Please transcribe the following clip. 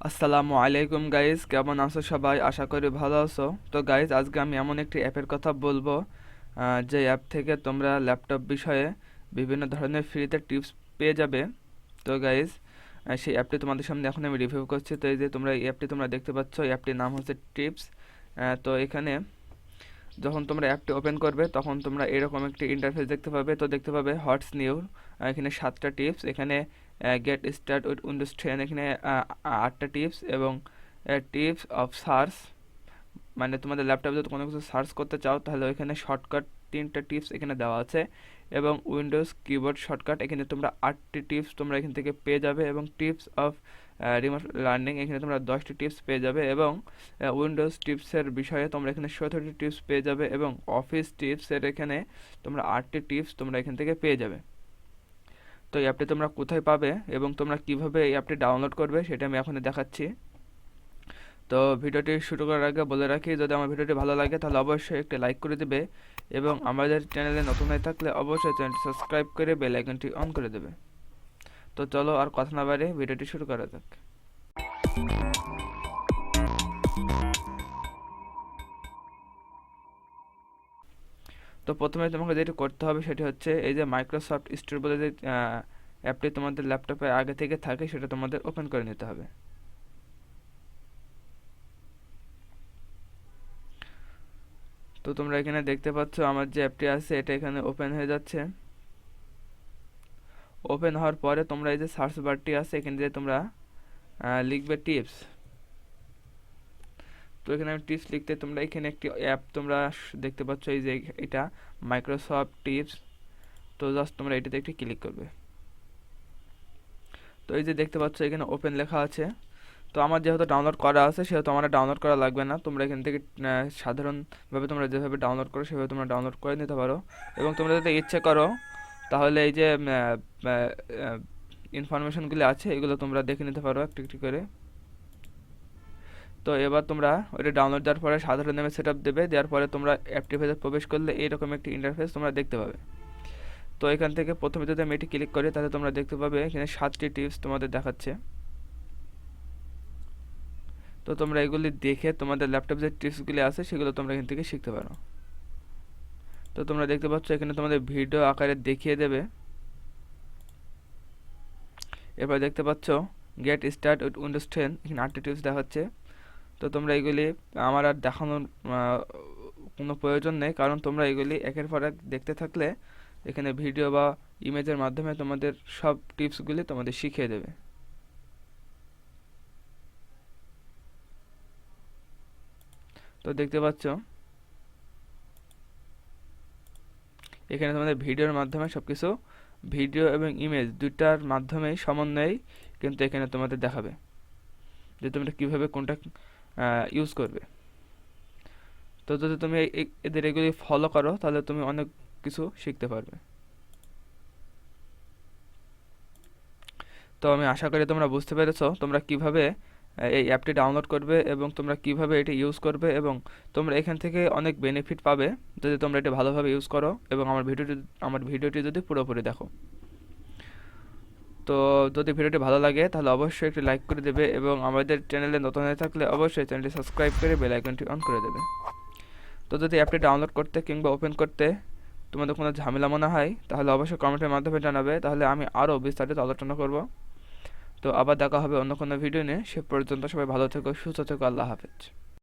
আসসালামু আলাইকুম গাইজ, কেমন আছো সবাই? আশা করি ভালো আছো। তো গাইজ, আজকে আমি এমন একটি অ্যাপের কথা বলবো যে অ্যাপ থেকে তোমরা ল্যাপটপ বিষয়ে বিভিন্ন ধরনের ফ্রিতে টিপস পেয়ে যাবে। তো গাইজ, সেই অ্যাপটি তোমাদের সামনে এখন আমি রিভিউ করছি। তো এই যে তোমরা এই অ্যাপটি তোমরা দেখতে পাচ্ছ, এই অ্যাপটির নাম হচ্ছে টিপস। তো এখানে যখন তোমরা অ্যাপটি ওপেন করবে তখন তোমরা এরকম একটি ইন্টারফেস দেখতে পাবে। তো দেখতে পাবে হোয়াটস নিউ, এখানে 7টা টিপস, এখানে গেট স্টার্ট উইথ উইন্ডোজ 10, এখানে 8টা টিপস, এবং টিপস অফ সার্চ, মানে তোমাদের ল্যাপটপে যদি কোনো কিছু সার্চ করতে চাও তাহলে ওইখানে শর্টকাট 3টা টিপস এখানে দেওয়া আছে, এবং উইন্ডোজ কিবোর্ড শর্টকাট এখানে তোমরা 8টি টিপস তোমরা এখান থেকে পেয়ে যাবে, এবং টিপস অফ রিমোট লার্নিং এখানে তোমরা 10টি টিপস পেয়ে যাবে, এবং উইন্ডোজ টিপসের বিষয়ে তোমরা এখানে 17টি টিপস পেয়ে যাবে, এবং অফিস টিপসের এখানে তোমরা 8টি টিপস তোমরা এখান থেকে পেয়ে যাবে। তো এই অ্যাপটি তোমরা কোথায় পাবে এবং তোমরা কিভাবে এই অ্যাপটি ডাউনলোড করবে সেটা আমি এখন দেখাচ্ছি। তো ভিডিওটি শুরু করার আগে বলে রাখি, যদি আমার ভিডিওটি ভালো লাগে তাহলে অবশ্যই একটি লাইক করে দেবে, এবং আমাদের চ্যানেলে নতুন হয়ে থাকলে অবশ্যই চ্যানেলটি সাবস্ক্রাইব করে বেল আইকনটি অন করে দেবে। তো চলো আর কথা না বাড়িয়ে ভিডিওটি শুরু করা যাক। তো প্রথমে তোমাকে যেটি করতে হবে সেটি হচ্ছে এই যে মাইক্রোসফট স্টোর বলে যে অ্যাপটি তোমাদের ল্যাপটপে আগে থেকে থাকে সেটা তোমাদের ওপেন করে নিতে হবে। তো তোমরা এখানে দেখতে পাচ্ছ আমার যে অ্যাপটি আছে এটা এখানে ওপেন হয়ে যাচ্ছে। ওপেন হওয়ার পরে তোমরা এই যে সার্চ বারটি আছে এখানে যে তোমরা লিখবে টিপস। তো এখানে আমি টিপস লিখতে তোমরা এখানে একটি অ্যাপ তোমরা দেখতে পাচ্ছ, এই যে এটা মাইক্রোসফট টিপস। তো জাস্ট তোমরা এটাতে একটি ক্লিক করবে। তো এই যে দেখতে পাচ্ছ এখানে ওপেন লেখা আছে। তো আমার যেহেতু ডাউনলোড করা আছে সেহেতু আমার ডাউনলোড করা লাগবে না। তোমরা এখান থেকে সাধারণভাবে তোমরা যেভাবে ডাউনলোড করো সেভাবে তোমরা ডাউনলোড করে নিতে পারো, এবং তোমরা যদি ইচ্ছে করো তাহলে এই যে ইনফরমেশনগুলি আছে এগুলো তোমরা দেখে নিতে পারো একটু একটু করে। তো এবার তোমরা ওইটা ডাউনলোড দেওয়ার পরে সাধারণ নামে সেট আপ দেবে, দেওয়ার পরে তোমরা অ্যাপটি পেজে প্রবেশ করলে এইরকম একটি ইন্টারফেস তোমরা দেখতে পাবে। তো এখান থেকে প্রথমে যদি আমি এটি ক্লিক করি তাহলে তোমরা দেখতে পাবে এখানে 7টি টিপস তোমাদের দেখাচ্ছে। তো তোমরা এগুলি দেখে তোমাদের ল্যাপটপ যে টিপসগুলি আছে সেগুলো তোমরা এখান থেকে শিখতে পারো। তো তোমরা দেখতে পাচ্ছ এখানে তোমাদের ভিডিও আকারে দেখিয়ে দেবে। এরপর দেখতে পাচ্ছ গেট স্টার্ট উইথ উইন্ডোজ 10, এখানে 8টি টিপস দেখাচ্ছে। তো তোমরা এগুলি আমার আর দেখানোর কোনো প্রয়োজন নেই, কারণ তোমরা এগুলি একের পর এক দেখতে থাকলে এখানে ভিডিও বা ইমেজের মাধ্যমে তোমাদের সব টিপসগুলি তোমাদের শিখিয়ে দেবে। তো দেখতে পাচ্ছ এখানে তোমাদের ভিডিওর মাধ্যমে সব কিছু, ভিডিও এবং ইমেজ দুইটার মাধ্যমেই সমন্বয়েই কিন্তু এখানে তোমাদের দেখাবে যে তোমরা কীভাবে কোনটা ইউজ করবে। তো যদি তুমি এদের এগুলি ফলো করো তাহলে তুমি অনেক কিছু শিখতে পারবে। তো আমি আশা করি তোমরা বুঝতে পেরেছো তোমরা কিভাবে এই অ্যাপটি ডাউনলোড করবে এবং তোমরা কিভাবে এটি ইউজ করবে, এবং তোমরা এখান থেকে অনেক বেনিফিট পাবে যদি তোমরা এটি ভালোভাবে ইউজ করো এবং আমার ভিডিওটি যদি পুরোপুরি দেখো। তো যদি ভিডিওটি ভালো লাগে তাহলে অবশ্যই একটি লাইক করে দেবে, এবং আমাদের চ্যানেলে নতুন হয়ে থাকলে অবশ্যই চ্যানেলটি সাবস্ক্রাইব করে বেল আইকনটি অন করে দেবে। তো যদি অ্যাপটি ডাউনলোড করতে কিংবা ওপেন করতে তোমাদের কোনো ঝামেলা মনে হয় তাহলে অবশ্যই কমেন্টের মাধ্যমে জানাবে, তাহলে আমি আরও বিস্তারিত আলোচনা করব। তো আবার দেখা হবে অন্য কোনো ভিডিও নিয়ে। সে পর্যন্ত সবাই ভালো থেকো, সুস্থ থেকো, আল্লাহ হাফেজ।